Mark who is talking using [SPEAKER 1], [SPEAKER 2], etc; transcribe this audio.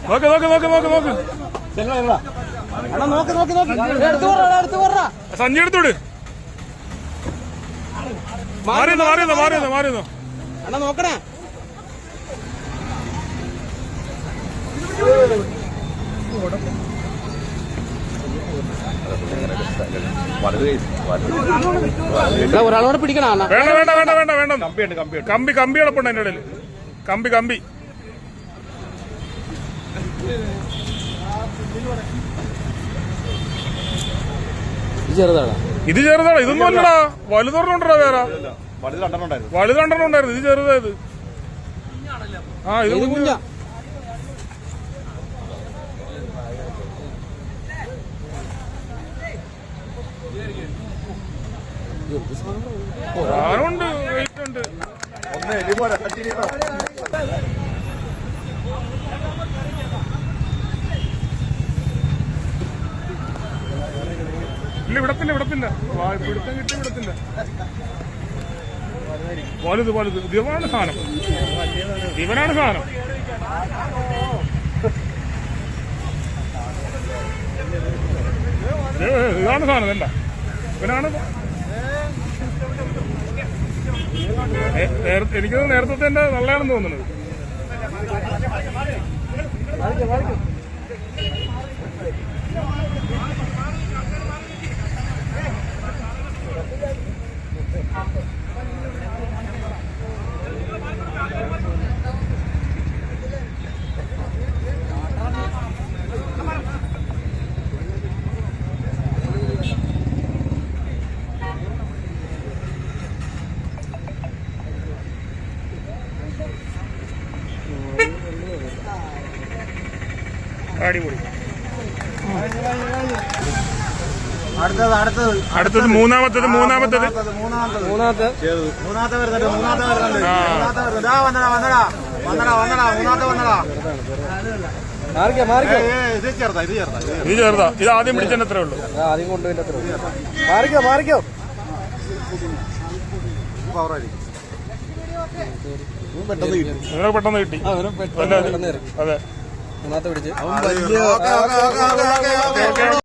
[SPEAKER 1] നോക്ക് നോക്ക് നോക്ക് നോക്ക് നോക്ക് സഞ്ചി എടുത്തോട്. മാറിയെന്നോ മാറിയെന്നോ മാറിയെന്നോ മാറിയെന്നോ
[SPEAKER 2] അണ്ണാ നോക്കണേ. ഒരാളോടെ പിടിക്കണ.
[SPEAKER 1] വേണ്ട വേണ്ട വേണ്ട വേണ്ട വേണ്ട. കമ്പി കമ്പി കിടപ്പുണ്ട് അതിന്റെ ഇടയിൽ. കമ്പി കമ്പി
[SPEAKER 2] ചെറുതാടാ.
[SPEAKER 1] ഇത് ചെറുതാടാ. ഇതൊന്നും അല്ലടാ, വലുതൊരെണ്ണുണ്ടോ വേറെ. വലുതെണ്ണം ഉണ്ടായിരുന്നു. ഇത് ചെറുതായത്. ആ ഇത് കുഞ്ഞ. സാധനമുണ്ട്, വെയിറ്റ് ഉണ്ട്. ഇല്ല വിടത്തില്ല വിടത്തില്ല. പിടുത്തം കിട്ടി വിടത്തില്ല. വലുത് വലുത്. ഇവനാണ് സാധനം. ഇവനാണ് സാധനം. ഇതാണ് സാധനം. എന്താ ഇവനാണ്. എനിക്കത് നേരത്തെ എന്റെ നല്ലതാണെന്ന് തോന്നുന്നത്. അടിപൊളി. അടുത്തത് മൂന്നാമത്തത്. ഇത് ചെറുതാ. ഇത് ആദ്യം പിടിച്ചതിന്റെ അത്രേ ഉള്ളൂ.
[SPEAKER 2] ആദ്യം കൊണ്ടുപോയി മാറിക്കോ.
[SPEAKER 1] പെട്ടെന്ന് കിട്ടി. അതെ.
[SPEAKER 2] പിടിച്ച്